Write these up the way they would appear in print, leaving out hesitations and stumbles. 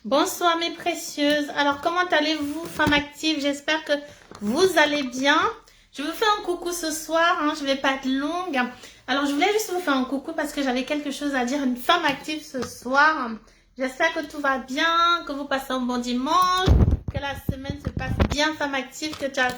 Bonsoir mes précieuses. Alors comment allez-vous, femme active? J'espère que vous allez bien. Je vous fais un coucou ce soir, je ne vais pas être longue. Alors je voulais juste vous faire un coucou parce que j'avais quelque chose à dire à une femme active ce soir. J'espère que tout va bien, que vous passez un bon dimanche, que la semaine se passe bien, femme active, que tu as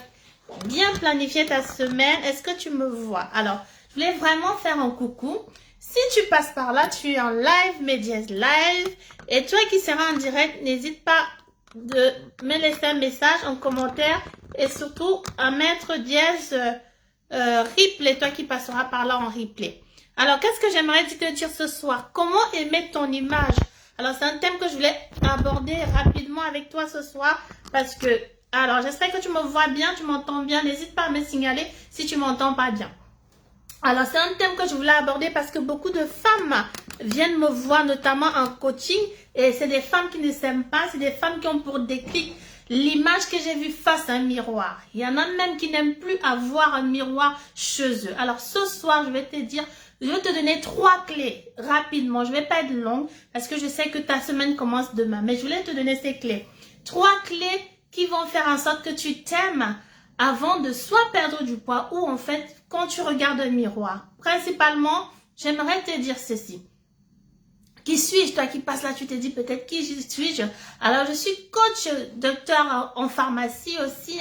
bien planifié ta semaine. Est-ce que tu me vois? Alors, je voulais vraiment faire un coucou. Si tu passes par là, tu es en live, Médias Live. Et toi qui seras en direct, n'hésite pas de me laisser un message en commentaire et surtout à mettre dièse replay, toi qui passeras par là en replay. Alors, qu'est-ce que j'aimerais te dire ce soir? Comment aimer ton image? Alors, c'est un thème que je voulais aborder rapidement avec toi ce soir parce que, alors, j'espère que tu me vois bien, tu m'entends bien. N'hésite pas à me signaler si tu m'entends pas bien. Alors, c'est un thème que je voulais aborder parce que beaucoup de femmes viennent me voir, notamment en coaching. Et c'est des femmes qui ne s'aiment pas. C'est des femmes qui ont pour déclic l'image que j'ai vue face à un miroir. Il y en a même qui n'aiment plus avoir un miroir chez eux. Alors, ce soir, je vais te donner 3 clés rapidement. Je ne vais pas être longue parce que je sais que ta semaine commence demain. Mais je voulais te donner ces clés. 3 clés qui vont faire en sorte que tu t'aimes avant de soit perdre du poids ou en fait quand tu regardes un miroir. Principalement, j'aimerais te dire ceci. Qui suis-je? Toi qui passes là, tu te dis peut-être qui suis-je? Alors, je suis coach, docteur en pharmacie aussi,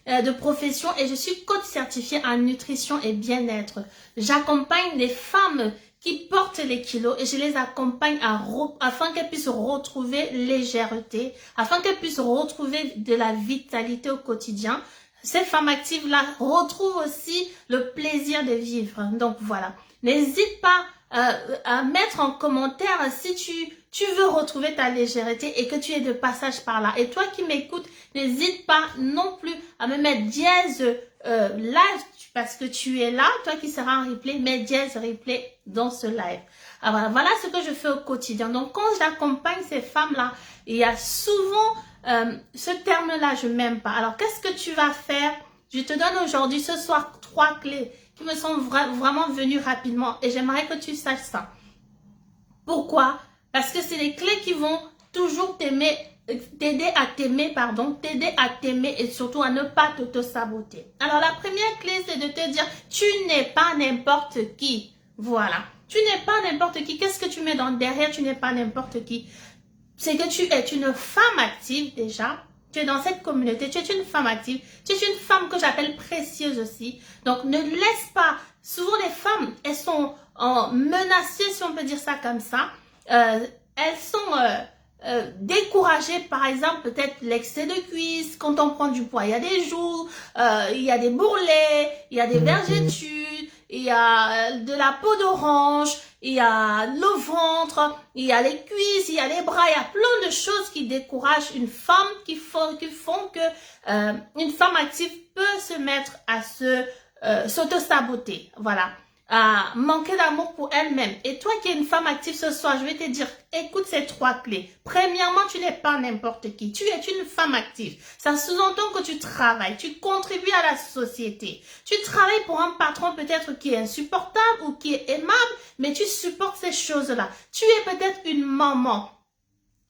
de profession, et je suis coach certifié en nutrition et bien-être. J'accompagne les femmes qui portent les kilos et je les accompagne afin qu'elles puissent retrouver légèreté, afin qu'elles puissent retrouver de la vitalité au quotidien. Ces femmes actives-là retrouvent aussi le plaisir de vivre. Donc voilà, n'hésite pas à mettre en commentaire si tu veux retrouver ta légèreté et que tu es de passage par là. Et toi qui m'écoutes, n'hésite pas non plus à me mettre dièse live parce que tu es là. Toi qui seras en replay, mets dièse replay dans ce live. Alors voilà ce que je fais au quotidien. Donc quand j'accompagne ces femmes-là, il y a souvent ce terme-là, je m'aime pas. Alors, qu'est-ce que tu vas faire? Je te donne aujourd'hui, ce soir, 3 clés qui me sont vraiment venues rapidement et j'aimerais que tu saches ça. Pourquoi? Parce que c'est les clés qui vont toujours t'aider à t'aimer et surtout à ne pas t'auto-saboter. Alors, la première clé, c'est de te dire, tu n'es pas n'importe qui. Voilà. Tu n'es pas n'importe qui. Qu'est-ce que tu mets derrière? Tu n'es pas n'importe qui. C'est que tu es une femme active déjà, tu es dans cette communauté, tu es une femme active, tu es une femme que j'appelle précieuse aussi. Donc ne laisse pas, souvent les femmes, elles sont menacées, si on peut dire ça comme ça, elles sont découragées, par exemple peut-être l'excès de cuisses, quand on prend du poids, il y a des joues, il y a des bourrelets, il y a des vergetures, il y a de la peau d'orange, il y a le ventre, il y a les cuisses, il y a les bras, il y a plein de choses qui découragent une femme, qui font que une femme active peut se mettre à s'auto-saboter, voilà, à manquer d'amour pour elle-même. Et toi qui es une femme active ce soir, je vais te dire, écoute ces 3 clés. Premièrement, tu n'es pas n'importe qui. Tu es une femme active. Ça sous-entend que tu travailles, tu contribues à la société. Tu travailles pour un patron peut-être qui est insupportable ou qui est aimable, mais tu supportes ces choses-là. Tu es peut-être une maman.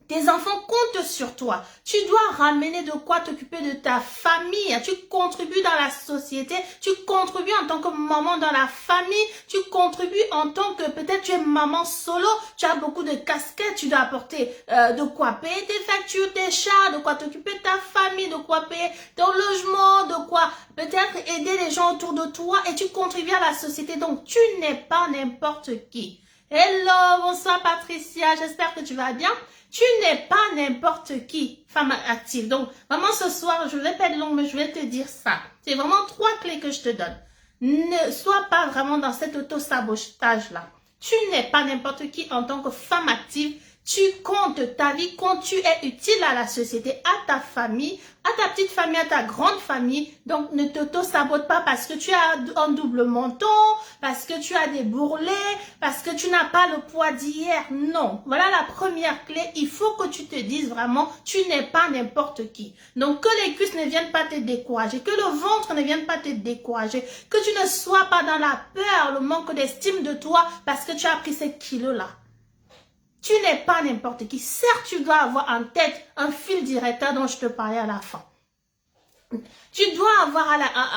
Tes enfants comptent sur toi. Tu dois ramener de quoi t'occuper de ta famille. Tu contribues dans la société. Tu contribues en tant que maman dans la famille. Tu contribues en tant que peut-être tu es maman solo. Tu as beaucoup de casquettes. Tu dois apporter de quoi payer tes factures, tes chats, de quoi t'occuper de ta famille, de quoi payer ton logement, de quoi peut-être aider les gens autour de toi. Et tu contribues à la société. Donc, tu n'es pas n'importe qui. Hello, bonsoir Patricia. J'espère que tu vas bien. Tu n'es pas n'importe qui, femme active. Donc, vraiment ce soir, je vais pas être longue, mais je vais te dire ça. C'est vraiment 3 clés que je te donne. Ne sois pas vraiment dans cet auto-sabotage-là. Tu n'es pas n'importe qui en tant que femme active. Tu comptes, ta vie compte, tu es utile à la société, à ta famille, à ta petite famille, à ta grande famille. Donc, ne t'auto-sabote pas parce que tu as un double menton, parce que tu as des bourrelets, parce que tu n'as pas le poids d'hier. Non. Voilà la première clé. Il faut que tu te dises vraiment, tu n'es pas n'importe qui. Donc, que les cuisses ne viennent pas te décourager, que le ventre ne vienne pas te décourager, que tu ne sois pas dans la peur, le manque d'estime de toi parce que tu as pris ces kilos-là. Tu n'es pas n'importe qui. Certes, tu dois avoir en tête un fil directeur dont je te parlais à la fin. Tu dois avoir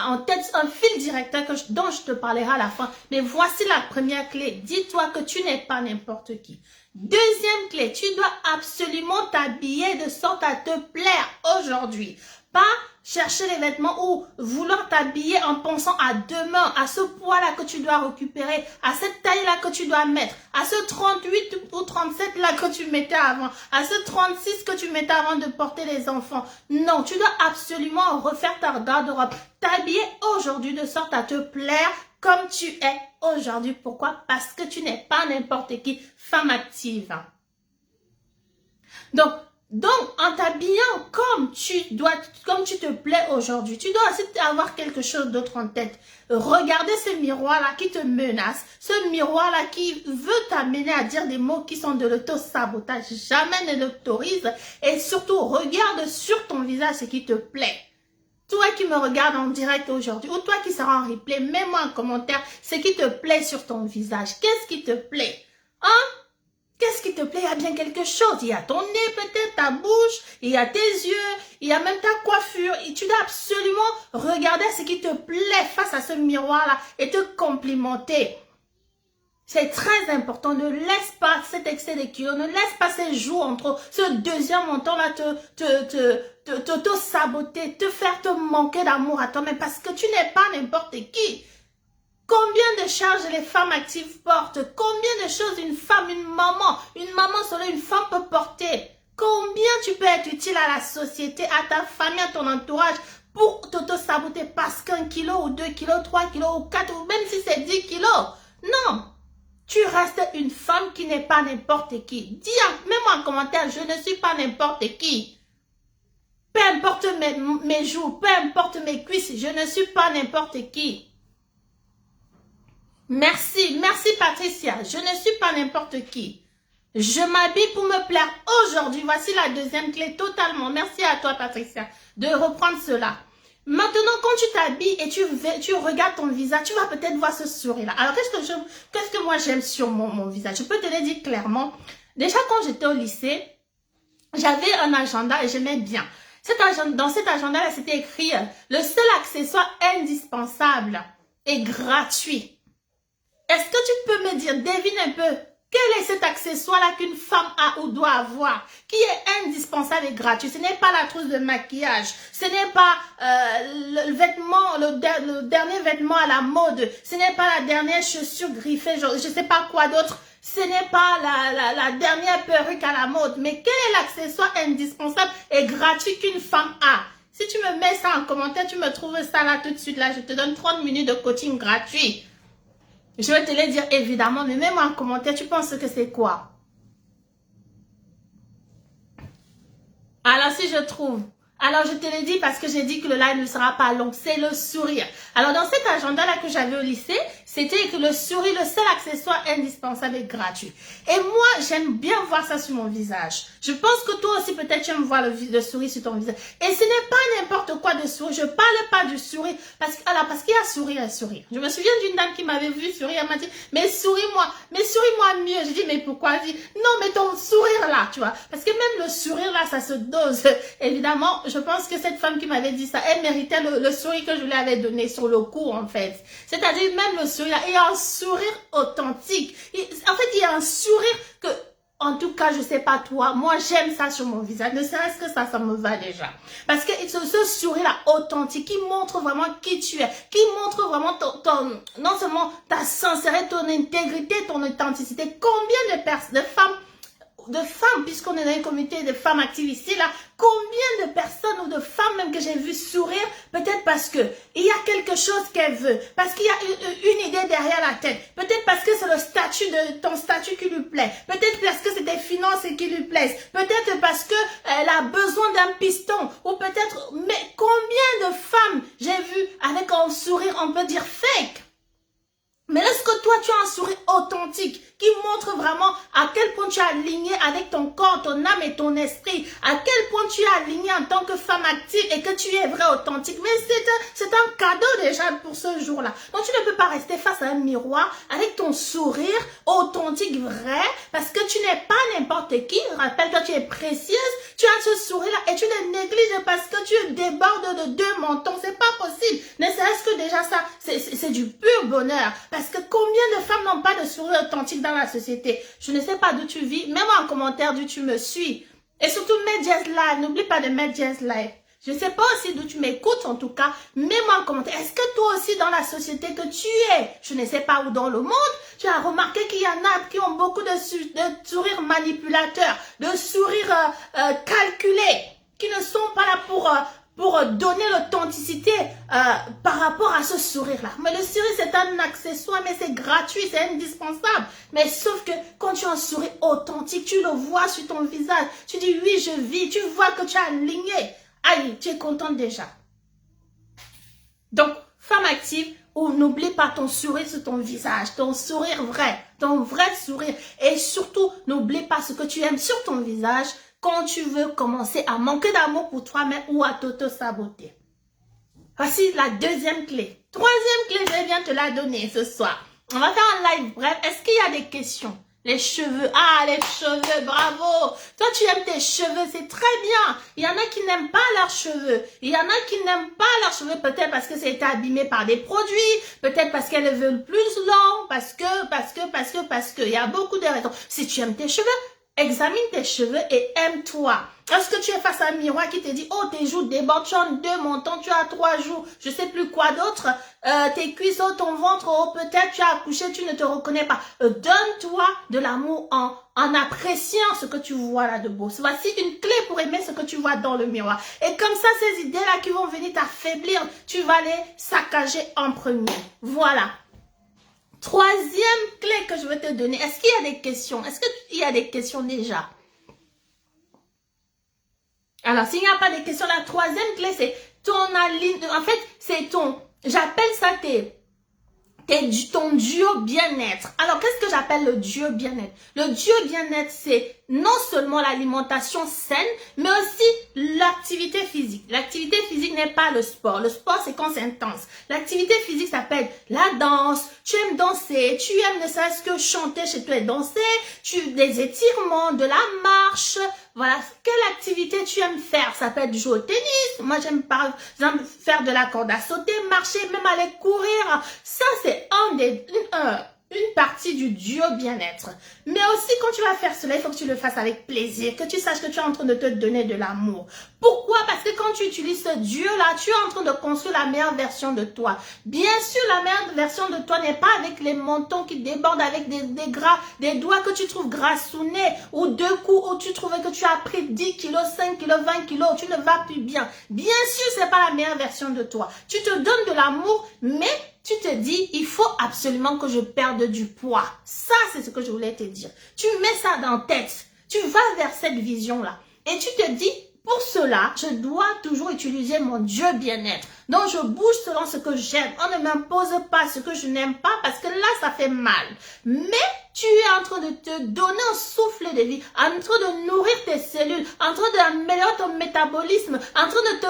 en tête un fil directeur dont je te parlerai à la fin. Mais voici la première clé. Dis-toi que tu n'es pas n'importe qui. Deuxième clé, tu dois absolument t'habiller de sorte à te plaire aujourd'hui. Pas chercher les vêtements ou vouloir t'habiller en pensant à demain, à ce poids-là que tu dois récupérer, à cette taille-là que tu dois mettre, à ce 38 ou 37-là que tu mettais avant, à ce 36 que tu mettais avant de porter les enfants. Non, tu dois absolument refaire ta garde-robe, t'habiller aujourd'hui de sorte à te plaire comme tu es aujourd'hui. Pourquoi? Parce que tu n'es pas n'importe qui, femme active. Donc, en t'habillant comme tu te plais aujourd'hui, tu dois aussi avoir quelque chose d'autre en tête. Regardez ce miroir-là qui te menace, ce miroir-là qui veut t'amener à dire des mots qui sont de l'auto-sabotage. Jamais ne l'autorise. Et surtout, regarde sur ton visage ce qui te plaît. Toi qui me regardes en direct aujourd'hui, ou toi qui seras en replay, mets-moi en commentaire ce qui te plaît sur ton visage. Qu'est-ce qui te plaît? Hein? Qu'est-ce qui te plaît? Il y a bien quelque chose. Il y a ton nez peut-être, ta bouche, il y a tes yeux, il y a même ta coiffure. Et tu dois absolument regarder ce qui te plaît face à ce miroir-là et te complimenter. C'est très important. Ne laisse pas cet excès de kilos, ne laisse pas ces jours entre ce deuxième menton-là te saboter, te faire te manquer d'amour à toi-même parce que tu n'es pas n'importe qui. Combien de charges les femmes actives portent? Combien de choses une femme, une maman seule, une femme peut porter? Combien tu peux être utile à la société, à ta famille, à ton entourage pour t'auto-saboter parce qu'un kilo ou 2 kilos, 3 kilos ou 4 ou même si c'est 10 kilos? Non! Tu restes une femme qui n'est pas n'importe qui. Mets-moi en commentaire, je ne suis pas n'importe qui. Peu importe mes joues, peu importe mes cuisses, je ne suis pas n'importe qui. Merci Patricia, je ne suis pas n'importe qui. Je m'habille pour me plaire aujourd'hui. Voici la deuxième clé totalement. Merci à toi Patricia de reprendre cela. Maintenant, quand tu t'habilles et tu regardes ton visage, tu vas peut-être voir ce sourire-là. Alors, qu'est-ce que moi j'aime sur mon visage? Je peux te le dire clairement. Déjà, quand j'étais au lycée, j'avais un agenda et j'aimais bien. Dans cet agenda-là, c'était écrit « Le seul accessoire indispensable et gratuit ». Est-ce que tu peux me dire, devine un peu, quel est cet accessoire-là qu'une femme a ou doit avoir, qui est indispensable et gratuit? Ce n'est pas la trousse de maquillage, ce n'est pas le dernier vêtement à la mode, ce n'est pas la dernière chaussure griffée, je ne sais pas quoi d'autre, ce n'est pas la dernière perruque à la mode, mais quel est l'accessoire indispensable et gratuit qu'une femme a? Si tu me mets ça en commentaire, tu me trouves ça là tout de suite, là, je te donne 30 minutes de coaching gratuit. Je vais te le dire évidemment, mais mets-moi en commentaire, tu penses que c'est quoi? Alors si je trouve, alors je te le dis parce que j'ai dit que le live ne sera pas long, c'est le sourire. Alors dans cet agenda-là que j'avais au lycée, c'était que le sourire, le seul accessoire indispensable et gratuit. Et moi, j'aime bien voir ça sur mon visage. Je pense que toi aussi, peut-être, tu aimes voir le sourire sur ton visage. Et ce n'est pas n'importe quoi de sourire. Je parle pas du sourire parce qu'il y a sourire et sourire. Je me souviens d'une dame qui m'avait vu sourire. Elle m'a dit, mais souris-moi mieux. J'ai dit, mais pourquoi? Elle dit, non, mais ton sourire là, tu vois. Parce que même le sourire là, ça se dose. Évidemment, je pense que cette femme qui m'avait dit ça, elle méritait le sourire que je lui avais donné sur le cou, en fait. C'est-à-dire, même le sourire là, il y a un sourire authentique. En fait, il y a un sourire que, en tout cas, je sais pas toi, moi j'aime ça sur mon visage, ne serait-ce que ça me va déjà. Parce que ce sourire-là authentique, qui montre vraiment qui tu es, qui montre vraiment non seulement ta sincérité, ton intégrité, ton authenticité. Combien de femmes, puisqu'on est dans une communauté de femmes actives ici, là, combien de personnes ou de femmes même que j'ai vu sourire, peut-être parce que il y a quelque chose qu'elle veut, parce qu'il y a une idée derrière la tête, peut-être parce que c'est ton statut qui lui plaît, peut-être parce que c'est tes finances qui lui plaisent, peut-être parce que elle a besoin d'un piston, ou peut-être, mais combien de femmes j'ai vu avec un sourire, on peut dire fake? Mais lorsque toi, tu as un sourire authentique qui montre vraiment à quel point tu es aligné avec ton corps, ton âme et ton esprit, à quel point tu es aligné en tant que femme active et que tu es vrai authentique. Mais c'est un cadeau déjà pour ce jour-là. Donc, tu ne peux pas rester face à un miroir avec ton sourire authentique vrai parce que tu n'es pas n'importe qui. Rappelle-toi, tu es précieuse, tu as ce sourire-là et tu le négliges parce que tu débordes de 2 mentons. C'est pas possible. Ne serait-ce que déjà ça, c'est du pur bonheur. Parce que combien de femmes n'ont pas de sourire authentique dans la société? Je ne sais pas d'où tu vis. Mets-moi en commentaire d'où tu me suis. Et surtout, mets Jazz Live. N'oublie pas de mettre Jazz Live. Je ne sais pas aussi d'où tu m'écoutes en tout cas. Mets-moi en commentaire. Est-ce que toi aussi dans la société que tu es, je ne sais pas où dans le monde, tu as remarqué qu'il y en a qui ont beaucoup de sourires manipulateurs, de sourires calculés, qui ne sont pas là pour donner l'authenticité par rapport à ce sourire-là. Mais le sourire, c'est un accessoire, mais c'est gratuit, c'est indispensable. Mais sauf que quand tu as un sourire authentique, tu le vois sur ton visage. Tu dis, oui, je vis. Tu vois que tu es aligné. Aïe, tu es contente déjà. Donc, femme active, n'oublie pas ton sourire sur ton visage, ton sourire vrai, ton vrai sourire. Et surtout, n'oublie pas ce que tu aimes sur ton visage quand tu veux commencer à manquer d'amour pour toi-même ou à t'auto-saboter. Voici la deuxième clé. Troisième clé, je viens te la donner ce soir. On va faire un live bref. Est-ce qu'il y a des questions? Les cheveux. Ah, les cheveux, bravo. Toi, tu aimes tes cheveux, c'est très bien. Il y en a qui n'aiment pas leurs cheveux. Il y en a qui n'aiment pas leurs cheveux, peut-être parce que ça a été abîmé par des produits, peut-être parce qu'elles veulent plus long, parce que. Il y a beaucoup de raisons. Si tu aimes tes cheveux, examine tes cheveux et aime-toi. Est-ce que tu es face à un miroir qui te dit, oh, tes joues débordent, tu as 2 mentons, tu as 3 joues, je sais plus quoi d'autre, tes cuisses, oh, ton ventre, oh, peut-être tu as accouché, tu ne te reconnais pas. Donne-toi de l'amour en appréciant ce que tu vois là de beau. Voici une clé pour aimer ce que tu vois dans le miroir. Et comme ça, ces idées-là qui vont venir t'affaiblir, tu vas les saccager en premier. Voilà. Troisième clé que je vais te donner. Est-ce qu'il y a des questions? Est-ce qu'il y a des questions déjà? Alors, s'il n'y a pas de questions, la troisième clé, c'est ton alignement. En fait, c'est j'appelle ça ton duo bien-être. Alors, qu'est-ce que j'appelle le duo bien-être? Le duo bien-être, c'est non seulement l'alimentation saine, mais aussi l'activité physique. L'activité physique n'est pas le sport. Le sport, c'est quand c'est intense. L'activité physique s'appelle la danse. Tu aimes danser, tu aimes ne serait-ce que chanter chez toi et danser, des étirements, de la marche. Voilà, quelle activité tu aimes faire? Ça peut être jouer au tennis. Moi, j'aime par exemple faire de la corde à sauter, marcher, même aller courir. Ça, c'est une partie du duo bien-être. Mais aussi, quand tu vas faire cela, il faut que tu le fasses avec plaisir, que tu saches que tu es en train de te donner de l'amour. Pourquoi? Parce que quand tu utilises ce duo-là, tu es en train de construire la meilleure version de toi. Bien sûr, la meilleure version de toi n'est pas avec les mentons qui débordent, avec des doigts que tu trouves grassounnés, ou 2 coups où tu trouvais que tu as pris 10 kilos, 5 kilos, 20 kilos, tu ne vas plus bien. Bien sûr, c'est pas la meilleure version de toi. Tu te donnes de l'amour, mais tu te dis, il faut absolument que je perde du poids. Ça, c'est ce que je voulais te dire. Tu mets ça dans ta tête. Tu vas vers cette vision-là. Et tu te dis, pour cela, je dois toujours utiliser mon Dieu bien-être. Donc, je bouge selon ce que j'aime. On ne m'impose pas ce que je n'aime pas parce que là, ça fait mal. Mais tu es en train de te donner un souffle de vie, en train de nourrir tes cellules, en train d'améliorer ton métabolisme, en train de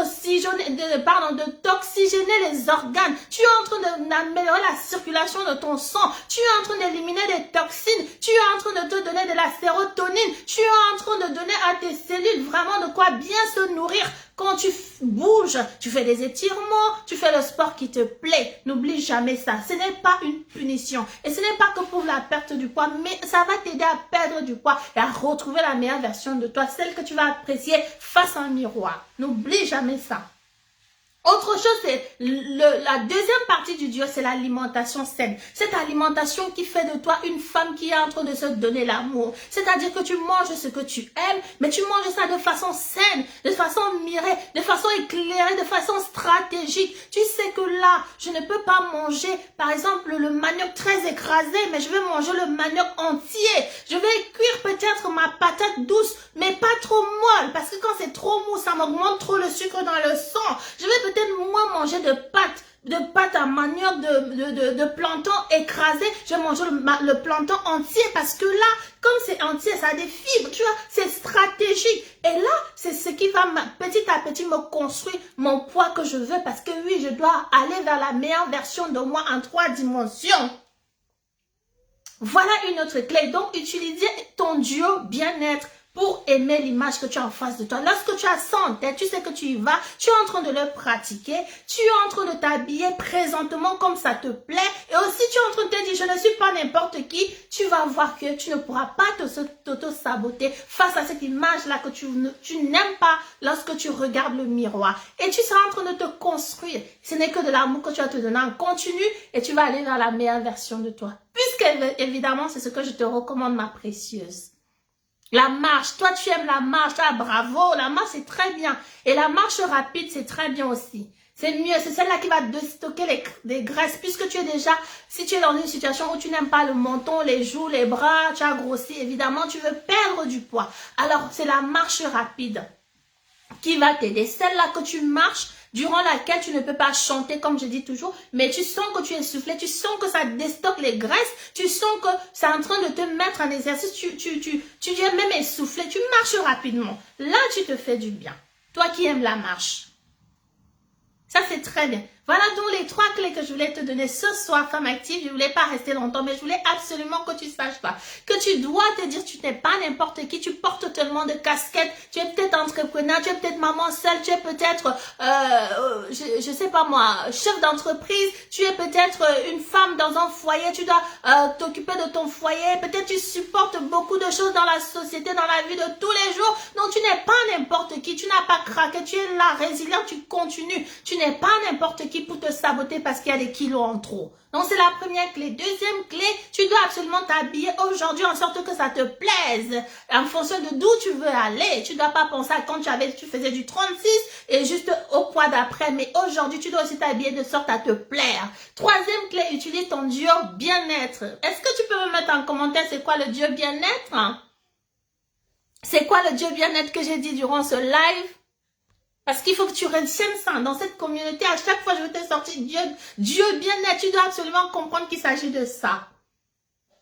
t'oxygéner les organes. Tu es en train d'améliorer la circulation de ton sang. Tu es en train d'éliminer des toxines. Tu es en train de te donner de la sérotonine. Tu es en train de donner à tes cellules vraiment de quoi bien se nourrir. Quand tu bouges, tu fais des étirements, tu fais le sport qui te plaît. N'oublie jamais ça. Ce n'est pas une punition. Et ce n'est pas que pour la perte du poids, mais ça va t'aider à perdre du poids et à retrouver la meilleure version de toi, celle que tu vas apprécier face à un miroir. N'oublie jamais ça. Autre chose, c'est la deuxième partie du duo, c'est l'alimentation saine. Cette alimentation qui fait de toi une femme qui est en train de se donner l'amour. C'est-à-dire que tu manges ce que tu aimes, mais tu manges ça de façon saine, de façon mirée, de façon éclairée, de façon stratégique. Tu sais que là, je ne peux pas manger, par exemple, le manioc très écrasé, mais je vais manger le manioc entier. Je vais cuire peut-être ma patate douce, mais pas trop molle, parce que quand c'est trop mou, ça m'augmente trop le sucre dans le sang. Je vais peut-être moins manger de pâtes ta manure de plantain écrasé, je vais manger le plantain entier parce que là, comme c'est entier, ça a des fibres, tu vois, c'est stratégique. Et là, c'est ce qui va petit à petit me construire mon poids que je veux parce que oui, je dois aller vers la meilleure version de moi en 3 dimensions. Voilà une autre clé. Donc, utiliser ton duo bien-être pour aimer l'image que tu as en face de toi. Lorsque tu as ça en tête, tu sais que tu y vas, tu es en train de le pratiquer, tu es en train de t'habiller présentement comme ça te plaît, et aussi tu es en train de te dire, je ne suis pas n'importe qui, tu vas voir que tu ne pourras pas t'auto-saboter face à cette image-là que tu n'aimes pas lorsque tu regardes le miroir. Et tu seras en train de te construire. Ce n'est que de l'amour que tu vas te donner en continu, et tu vas aller vers la meilleure version de toi. Puisque, évidemment, c'est ce que je te recommande, ma précieuse. La marche, toi tu aimes la marche, ah bravo, la marche c'est très bien. Et la marche rapide c'est très bien aussi. C'est mieux, c'est celle-là qui va déstocker les graisses puisque tu es déjà, si tu es dans une situation où tu n'aimes pas le menton, les joues, les bras, tu as grossi, évidemment tu veux perdre du poids. Alors c'est la marche rapide qui va t'aider. Celle-là que tu marches, durant laquelle tu ne peux pas chanter comme je dis toujours, mais tu sens que tu es essoufflé, tu sens que ça déstocke les graisses, tu sens que c'est en train de te mettre en exercice, tu es même essoufflé, tu marches rapidement. Là, tu te fais du bien. Toi qui aimes la marche. Ça, c'est très bien. Voilà donc les 3 clés que je voulais te donner ce soir, femme active. Je ne voulais pas rester longtemps, mais je voulais absolument que tu saches pas. Que tu dois te dire, tu n'es pas n'importe qui, tu portes tellement de casquettes, tu es peut-être entrepreneur, tu es peut-être maman seule, tu es peut-être, je sais pas moi, chef d'entreprise, tu es peut-être une femme dans un foyer, tu dois t'occuper de ton foyer, peut-être tu supportes beaucoup de choses dans la société, dans la vie de tous les jours. Donc tu n'es pas n'importe qui, tu n'as pas craqué, tu es là, résilient, tu continues, tu n'es pas n'importe qui pour te saboter parce qu'il y a des kilos en trop. Donc c'est la première clé. Deuxième clé, tu dois absolument t'habiller aujourd'hui en sorte que ça te plaise. En fonction de d'où tu veux aller. Tu ne dois pas penser à quand tu faisais du 36 et juste au poids d'après. Mais aujourd'hui, tu dois aussi t'habiller de sorte à te plaire. Troisième clé, utilise ton duo bien-être. Est-ce que tu peux me mettre en commentaire c'est quoi le duo bien-être? C'est quoi le duo bien-être que j'ai dit durant ce live? Parce qu'il faut que tu retiennes ça. Dans cette communauté, à chaque fois, je vais te sortir Dieu bien-être. Tu dois absolument comprendre qu'il s'agit de ça.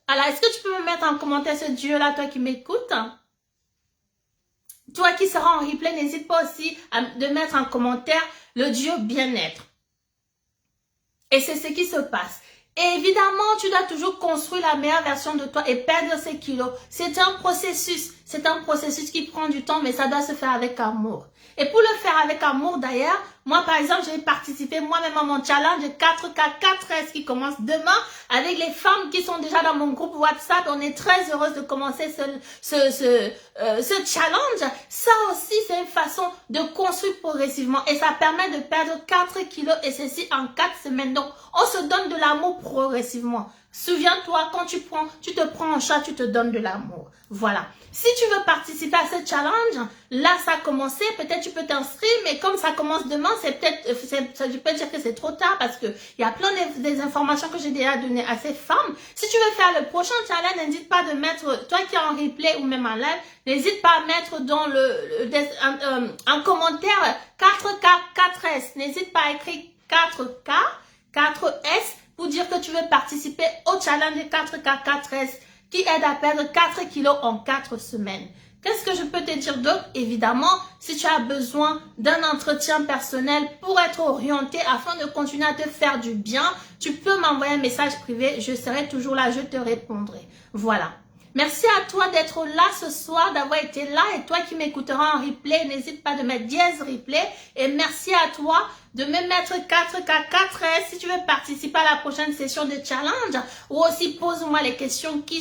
Alors, est-ce que tu peux me mettre en commentaire ce Dieu-là, toi qui m'écoutes? Toi qui seras en replay, n'hésite pas aussi de mettre en commentaire le Dieu bien-être. Et c'est ce qui se passe. Et évidemment, tu dois toujours construire la meilleure version de toi et perdre ces kilos. C'est un processus. C'est un processus qui prend du temps, mais ça doit se faire avec amour. Et pour le faire avec amour d'ailleurs, moi par exemple, j'ai participé moi-même à mon challenge 4K4S qui commence demain avec les femmes qui sont déjà dans mon groupe WhatsApp. On est très heureuse de commencer ce challenge. Ça aussi, c'est une façon de construire progressivement et ça permet de perdre 4 kilos et ceci en 4 semaines. Donc, on se donne de l'amour progressivement. Souviens-toi, quand tu te prends en charge, tu te donnes de l'amour. Voilà. Si tu veux participer à ce challenge, là, ça a commencé. Peut-être tu peux t'inscrire, mais comme ça commence demain, c'est peut-être, je peux dire que c'est trop tard parce que il y a plein des informations que j'ai déjà données à ces femmes. Si tu veux faire le prochain challenge, n'hésite pas de mettre, toi qui es en replay ou même en live, n'hésite pas à mettre dans en commentaire 4K4S. N'hésite pas à écrire 4K, 4S pour dire que tu veux participer au challenge 4K4S qui aide à perdre 4 kilos en 4 semaines. Qu'est-ce que je peux te dire d'autre? Évidemment, si tu as besoin d'un entretien personnel pour être orienté afin de continuer à te faire du bien, tu peux m'envoyer un message privé. Je serai toujours là, je te répondrai. Voilà. Merci à toi d'être là ce soir, d'avoir été là. Et toi qui m'écouteras en replay, n'hésite pas de mettre dièse replay. Et merci à toi de me mettre 4K4S si tu veux participer à la prochaine session de challenge. Ou aussi pose-moi les questions qui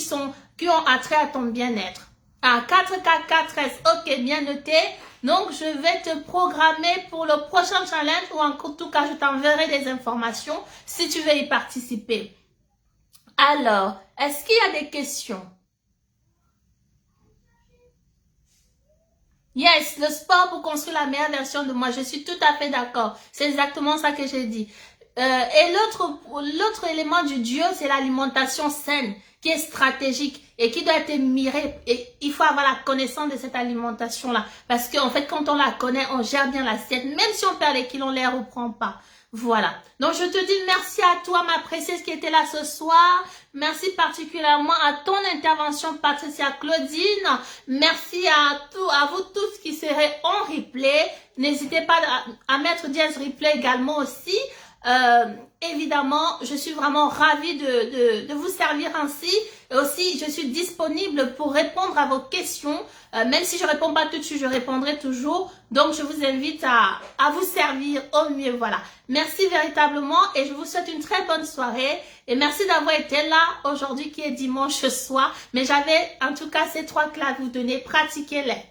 ont attrait à ton bien-être. Ah, 4K4S, ok, bien noté. Donc, je vais te programmer pour le prochain challenge ou en tout cas, je t'enverrai des informations si tu veux y participer. Alors, est-ce qu'il y a des questions? Yes, le sport pour construire la meilleure version de moi. Je suis tout à fait d'accord. C'est exactement ça que j'ai dit. Et l'autre élément du duo, c'est l'alimentation saine, qui est stratégique et qui doit être mirée. Et il faut avoir la connaissance de cette alimentation-là. Parce qu'en fait, quand on la connaît, on gère bien l'assiette. Même si on perd les kilos, on les reprend pas. Voilà. Donc, je te dis merci à toi, ma précieuse qui était là ce soir. Merci particulièrement à ton intervention, Patricia Claudine. Merci à vous tous qui serez en replay. N'hésitez pas à mettre dièse replay également aussi. Évidemment, je suis vraiment ravie de vous servir ainsi. Et aussi, je suis disponible pour répondre à vos questions. Même si je ne réponds pas tout de suite, je répondrai toujours. Donc, je vous invite à vous servir au mieux. Voilà. Merci véritablement et je vous souhaite une très bonne soirée. Et merci d'avoir été là aujourd'hui qui est dimanche soir. Mais j'avais en tout cas ces 3 clés à vous donner. Pratiquez-les.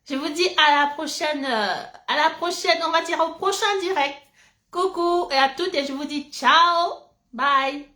Je vous dis à la prochaine, on va dire au prochain direct. Coucou et à toutes et je vous dis ciao, bye.